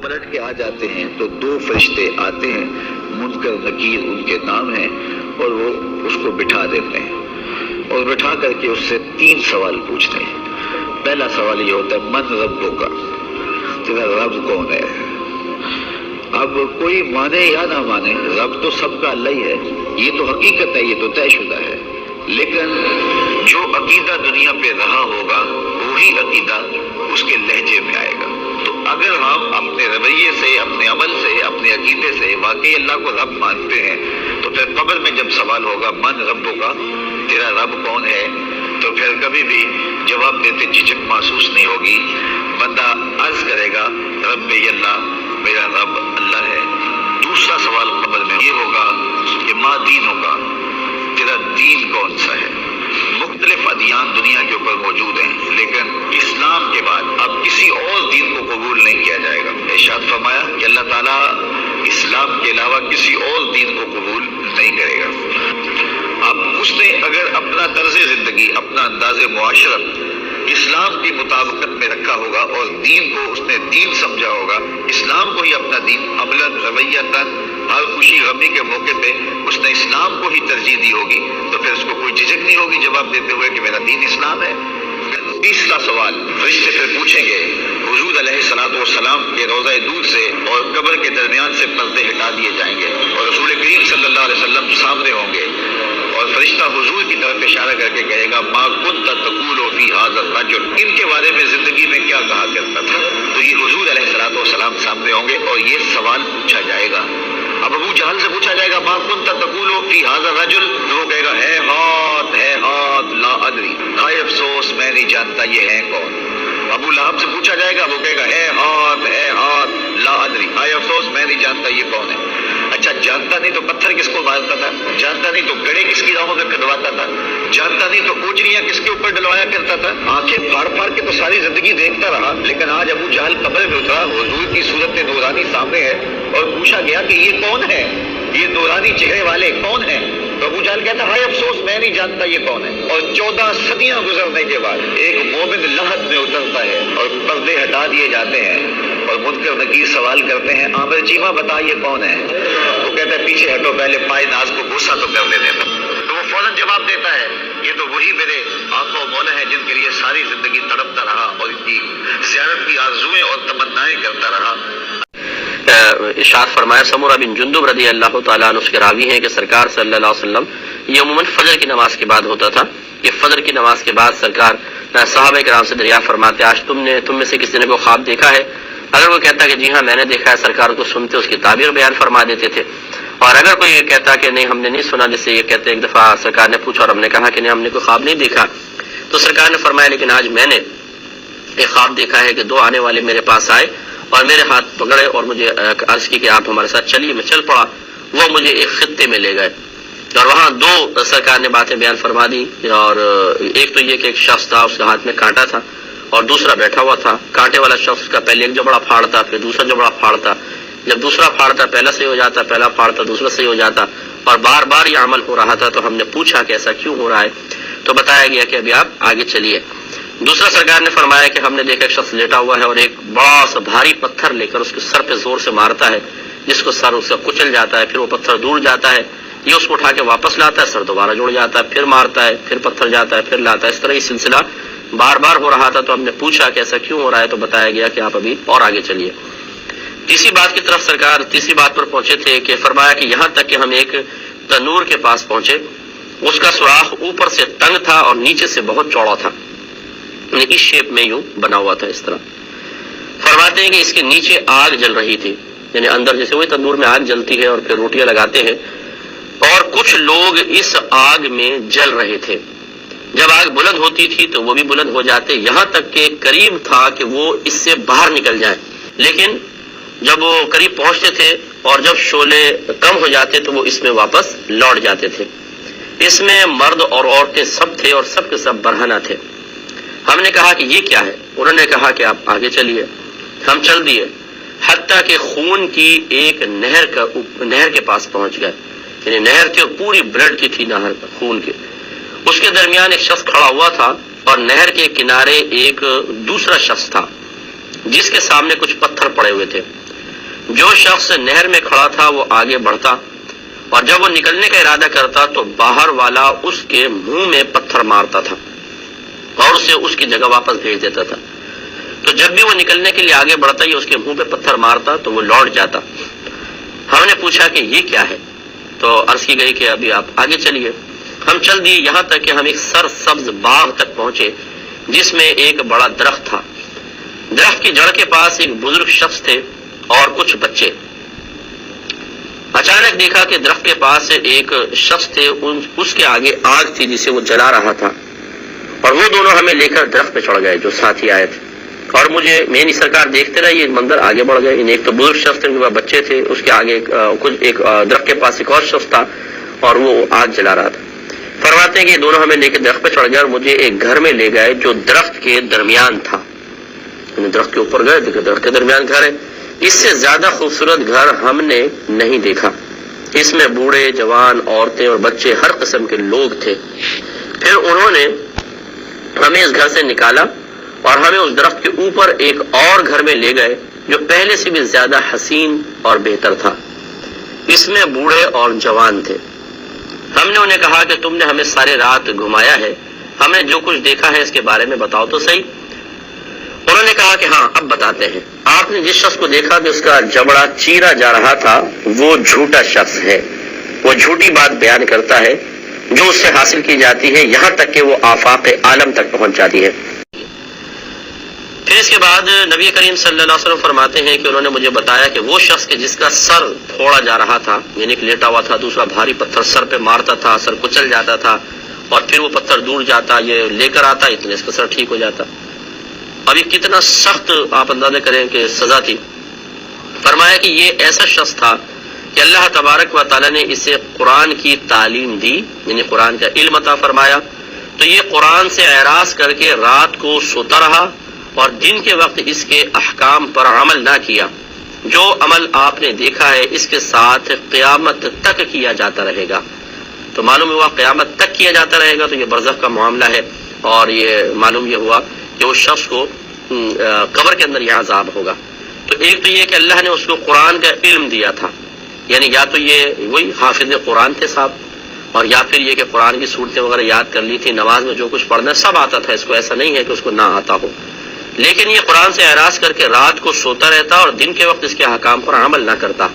پلٹ کے آ جاتے ہیں تو دو فرشتے آتے ہیں، منکر نکیر ان کے نام ہیں، اور وہ اس کو بٹھا دیتے ہیں اور بٹھا کر کے اس سے 3 سوال پوچھتے ہیں۔ پہلا سوال یہ ہوتا ہے من ربک، تیرا رب کون ہے؟ اب کوئی مانے یا نہ مانے، رب تو سب کا اللہ ہی ہے، یہ تو حقیقت ہے، یہ تو طے شدہ ہے، لیکن جو عقیدہ دنیا پہ رہا ہوگا وہی عقیدہ اس کے لہجے میں آئے گا۔ تو اگر ہم اپنے رویے سے، اپنے عمل سے، اپنے عقیدے سے واقعی اللہ کو رب مانتے ہیں، تو پھر قبر میں جب سوال ہوگا من ربک، تیرا رب کون ہے، تو پھر کبھی بھی جواب دیتے جھجک محسوس نہیں ہوگی، بندہ عرض کرے گا رب اللہ، میرا رب اللہ ہے۔ دوسرا سوال قبر میں یہ ہوگا کہ ما دین ہوگا، تیرا دین کون سا ہے؟ مختلف ادیان دنیا کے اوپر موجود ہیں، لیکن اسلام کے بعد اب کسی اور دین کو قبول نہیں کیا جائے گا۔ ارشاد فرمایا کہ اللہ تعالیٰ اسلام کے علاوہ کسی اور دین کو قبول نہیں کرے گا۔ اب اس نے اگر اپنا طرز زندگی، اپنا انداز معاشرت اسلام کی مطابقت میں رکھا ہوگا اور دین کو اس نے دین سمجھا ہوگا، اسلام کو ہی اپنا دین، عملاً رویتاً ہر خوشی غمی کے موقع پہ اس نے اسلام کو ہی ترجیح دی ہوگی، تو پھر اس کو کوئی جھجک نہیں ہوگی جواب دیتے ہوئے کہ میرا دین اسلام ہے۔ تیسرا سوال فرشتے پھر پوچھیں گے، حضور علیہ الصلوۃ والسلام کے روضہ دور سے اور قبر کے درمیان سے پردے ہٹا دیے جائیں گے اور رسول کریم صلی اللہ علیہ وسلم سامنے ہوں گے، اور فرشتہ حضور کی طرف اشارہ کر کے کہے گا ما کنت تقول فی ھذا الرجل، ان کے بارے میں زندگی میں کیا کہا کرتا تھا۔ تو یہ حضور علیہ الصلوۃ والسلام سامنے ہوں گے اور یہ سوال پوچھا جائے گا۔ اب ابو جہل سے پوچھا جائے گا ما کنت تقول فی ھذا الرجل، تو وہ کہے گا ہے ہاتھ لا ادری، ہائے افسوس میں نہیں جانتا یہ ہے کون۔ ابو لہب سے پوچھا جائے گا، وہ کہے گا ہے ہاتھ لا ادری، ہائے افسوس میں نہیں جانتا یہ کون ہے۔ اچھا جانتا نہیں تو پتھر کس کو مارتا تھا، جانتا نہیں تو گڑے کس کی راہوں میں کھدواتا تھا، جانتا نہیں تو اوجریاں کس کے اوپر ڈلوایا کرتا تھا، آنکھیں پھاڑ پھاڑ کے تو ساری زندگی دیکھتا رہا، لیکن آج ابو جہل قبر میں اترا، حضور کی صورت نورانی سامنے ہے اور پوچھا گیا کہ یہ کون ہے، یہ نورانی چہرے والے کون ہیں، تو ابو جہل کہتا ہے ہائے افسوس میں نہیں جانتا یہ کون ہے۔ اور 14 صدیاں گزرنے کے بعد ایک مومن لحد میں اترتا ہے اور پردے ہٹا دیے جاتے ہیں اور منکر نکیر سوال کرتے ہیں عامر چیمہ بتا یہ کون ہے، وہ کہتا ہے پیچھے ہٹو، پہلے پائے ناز کو بوسہ تو کر لینے دو، تو وہ فوراً جواب دیتا ہے یہ تو وہی میرے آقا و مولا ہے جن کے لیے ساری زندگی تڑپتا رہا اور ان کی زیارت کی آرزوئیں اور تمنائیں کرتا رہا۔ ارشاد فرمایا سمورہ بن جندب رضی اللہ تعالیٰ عنہ اس کے راوی ہیں کہ سرکار صلی اللہ علیہ وسلم یہ عموماً فجر کی نماز کے بعد ہوتا تھا کہ فجر کی نماز کے بعد سرکار صحابہ کرام سے دریافت فرماتے آج تم میں سے کسی نے کوئی خواب دیکھا ہے؟ اگر وہ کہتا کہ جی ہاں میں نے دیکھا ہے، سرکار کو سنتے اس کی تعبیر بیان فرما دیتے تھے، اور اگر کوئی یہ کہتا کہ نہیں ہم نے نہیں سنا، جیسے یہ کہتے ایک دفعہ سرکار نے پوچھا اور ہم نے کہا کہ نہیں ہم نے کوئی خواب نہیں دیکھا، تو سرکار نے فرمایا لیکن آج میں نے ایک خواب دیکھا ہے کہ 2 آنے والے میرے پاس آئے اور میرے ہاتھ پکڑے اور مجھے عرض کی کہ آپ ہمارے ساتھ چلیے، میں چل پڑا، وہ مجھے ایک خطے میں لے گئے اور وہاں 2 سرکار نے باتیں بیان فرما دی، اور ایک تو یہ کہ ایک شخص تھا اس کے ہاتھ میں کانٹا تھا اور دوسرا بیٹھا ہوا تھا، کانٹے والا شخص کا پہلے ایک جبڑا پھاڑتا پھر دوسرا جبڑا پھاڑتا، جب دوسرا پھاڑتا پہلا صحیح ہو جاتا، پہلا پھاڑتا دوسرا صحیح ہو جاتا، اور بار بار یہ عمل ہو رہا تھا۔ تو ہم نے پوچھا کہ ایسا کیوں ہو رہا ہے، تو بتایا گیا کہ ابھی آپ آگے چلیے۔ دوسرا سرکار نے فرمایا کہ ہم نے دیکھا ایک شخص لیٹا ہوا ہے اور ایک بڑا سا بھاری پتھر لے کر اس کے سر پہ زور سے مارتا ہے، جس کو سر اس کا کچل جاتا ہے، پھر وہ پتھر دور جاتا ہے، یہ اس کو اٹھا کے واپس لاتا ہے، سر دوبارہ جڑ جاتا ہے، پھر مارتا ہے، پھر پتھر جاتا ہے، پھر لاتا ہے، اس طرح یہ سلسلہ بار بار ہو رہا تھا۔ تو ہم نے پوچھا کہ ایسا کیوں ہو رہا ہے، تو بتایا گیا کہ آپ ابھی اور آگے چلیے۔ تیسری بات کی طرف سرکار تیسری بات پر پہنچے تھے کہ فرمایا کہ یہاں تک کہ ہم ایک تنور کے پاس پہنچے، اس کا سوراخ اوپر سے تنگ تھا اور نیچے سے بہت چوڑا تھا، اس شیپ میں یوں بنا ہوا تھا۔ اس طرح فرماتے ہیں کہ اس کے نیچے آگ جل رہی تھی، یعنی اندر جیسے وہی تندور میں آگ جلتی ہے اور پھر روٹیاں لگاتے ہیں، اور کچھ لوگ اس آگ میں جل رہے تھے۔ جب آگ بلند ہوتی تھی تو وہ بھی بلند ہو جاتے، یہاں تک کہ قریب تھا کہ وہ اس سے باہر نکل جائیں، لیکن جب وہ قریب پہنچتے تھے اور جب شعلے کم ہو جاتے تو وہ اس میں واپس لوٹ جاتے تھے۔ اس میں مرد اور عورتیں سب تھے اور سب کے سب برہنہ تھے۔ ہم نے کہا کہ یہ کیا ہے؟ انہوں نے کہا کہ آپ آگے چلیے۔ ہم چل دیے حتیٰ کہ خون کی ایک نہر کے پاس پہنچ گئے، یعنی نہر کے پوری بلڈ کی تھی، نہر خون کے، اس کے درمیان ایک شخص کھڑا ہوا تھا اور نہر کے کنارے ایک دوسرا شخص تھا جس کے سامنے کچھ پتھر پڑے ہوئے تھے۔ جو شخص نہر میں کھڑا تھا وہ آگے بڑھتا اور جب وہ نکلنے کا ارادہ کرتا تو باہر والا اس کے منہ میں پتھر مارتا تھا اور اسے اس کی جگہ واپس بھیج دیتا تھا. تو جب بھی وہ نکلنے کے لیے آگے بڑھتا یا اس کے منہ پہ پتھر مارتا تو وہ لوٹ جاتا. ہم نے پوچھا کہ یہ کیا ہے؟ تو عرض کی گئی کہ ابھی آپ آگے چلیے. ہم چل دیے یہاں تک کہ ہم ایک سر سبز باغ تک پہنچے جس میں ایک بڑا درخت تھا. درخت کی جڑ کے پاس ایک بزرگ شخص تھے اور کچھ بچے. اچانک دیکھا کہ درخت کے پاس ایک شخص تھے، اس کے آگے آگ تھی جسے وہ جلا رہا تھا اور وہ دونوں ہمیں لے کر درخت پہ چڑھ گئے جو ساتھی آئے تھے. اور مجھے میری سرکار دیکھتے رہے، یہ منظر آگے بڑھ گئے. ایک تو بزرگ شخص تھے، ان کے پاس بچے تھے، اس کے آگے ایک درخت کے پاس ایک اور شخص تھا اور وہ آگ جلا رہا تھا. فرماتے ہیں کہ یہ دونوں ہمیں لے کے درخت پہ چڑھ گئے اور مجھے ایک گھر میں لے گئے جو درخت کے درمیان تھا. درخت کے اوپر گئے، دیکھا درخت کے درمیان گھر ہے. اس سے زیادہ خوبصورت گھر ہم نے نہیں دیکھا. اس میں بوڑھے، جوان، عورتیں اور بچے، ہر قسم کے لوگ تھے. پھر انہوں نے ہمیں اس گھر سے نکالا اور ہمیں اس درخت کے اوپر ایک اور گھر میں لے گئے جو پہلے سے بھی زیادہ حسین اور بہتر تھا. اس میں بوڑھے اور جوان تھے. ہم نے انہیں کہا کہ تم نے ہمیں سارے رات گھمایا ہے، ہم نے جو کچھ دیکھا ہے اس کے بارے میں بتاؤ تو صحیح. انہوں نے کہا کہ ہاں اب بتاتے ہیں. آپ نے جس شخص کو دیکھا کہ اس کا جبڑا چیرا جا رہا تھا وہ جھوٹا شخص ہے. وہ جھوٹی بات بیان کرتا ہے جو اس سے حاصل کی جاتی ہے یہاں تک کہ وہ آفاق عالم تک پہنچ جاتی ہے. پھر اس کے بعد نبی کریم صلی اللہ علیہ وسلم فرماتے ہیں کہ انہوں نے مجھے بتایا کہ وہ شخص جس کا سر پھوڑا جا رہا تھا، یعنی کہ لیٹا ہوا تھا، دوسرا بھاری پتھر سر پہ مارتا تھا، سر کچل جاتا تھا اور پھر وہ پتھر دور جاتا، یہ لے کر آتا، اتنے اس کا سر ٹھیک ہو جاتا. اب یہ کتنا سخت آپ اندازہ کریں کہ سزا تھی. فرمایا کہ یہ ایسا شخص تھا کہ اللہ تبارک و تعالیٰ نے اسے قرآن کی تعلیم دی، یعنی قرآن کا علم عطا فرمایا. تو یہ قرآن سے اعراض کر کے رات کو سوتا رہا اور دن کے وقت اس کے احکام پر عمل نہ کیا. جو عمل آپ نے دیکھا ہے اس کے ساتھ قیامت تک کیا جاتا رہے گا. تو معلوم ہوا قیامت تک کیا جاتا رہے گا، تو یہ برزخ کا معاملہ ہے. اور یہ معلوم یہ ہوا کہ اس شخص کو قبر کے اندر یہ عذاب ہوگا. تو ایک تو یہ کہ اللہ نے اس کو قرآن کا علم دیا تھا، یعنی یا تو یہ وہی حافظ قرآن تھے صاحب، اور یا پھر یہ کہ قرآن کی صورتیں وغیرہ یاد کر لی تھی، نماز میں جو کچھ پڑھنا سب آتا تھا اس کو، ایسا نہیں ہے کہ اس کو نہ آتا ہو. لیکن یہ قرآن سے اعراض کر کے رات کو سوتا رہتا اور دن کے وقت اس کے احکام پر عمل نہ کرتا.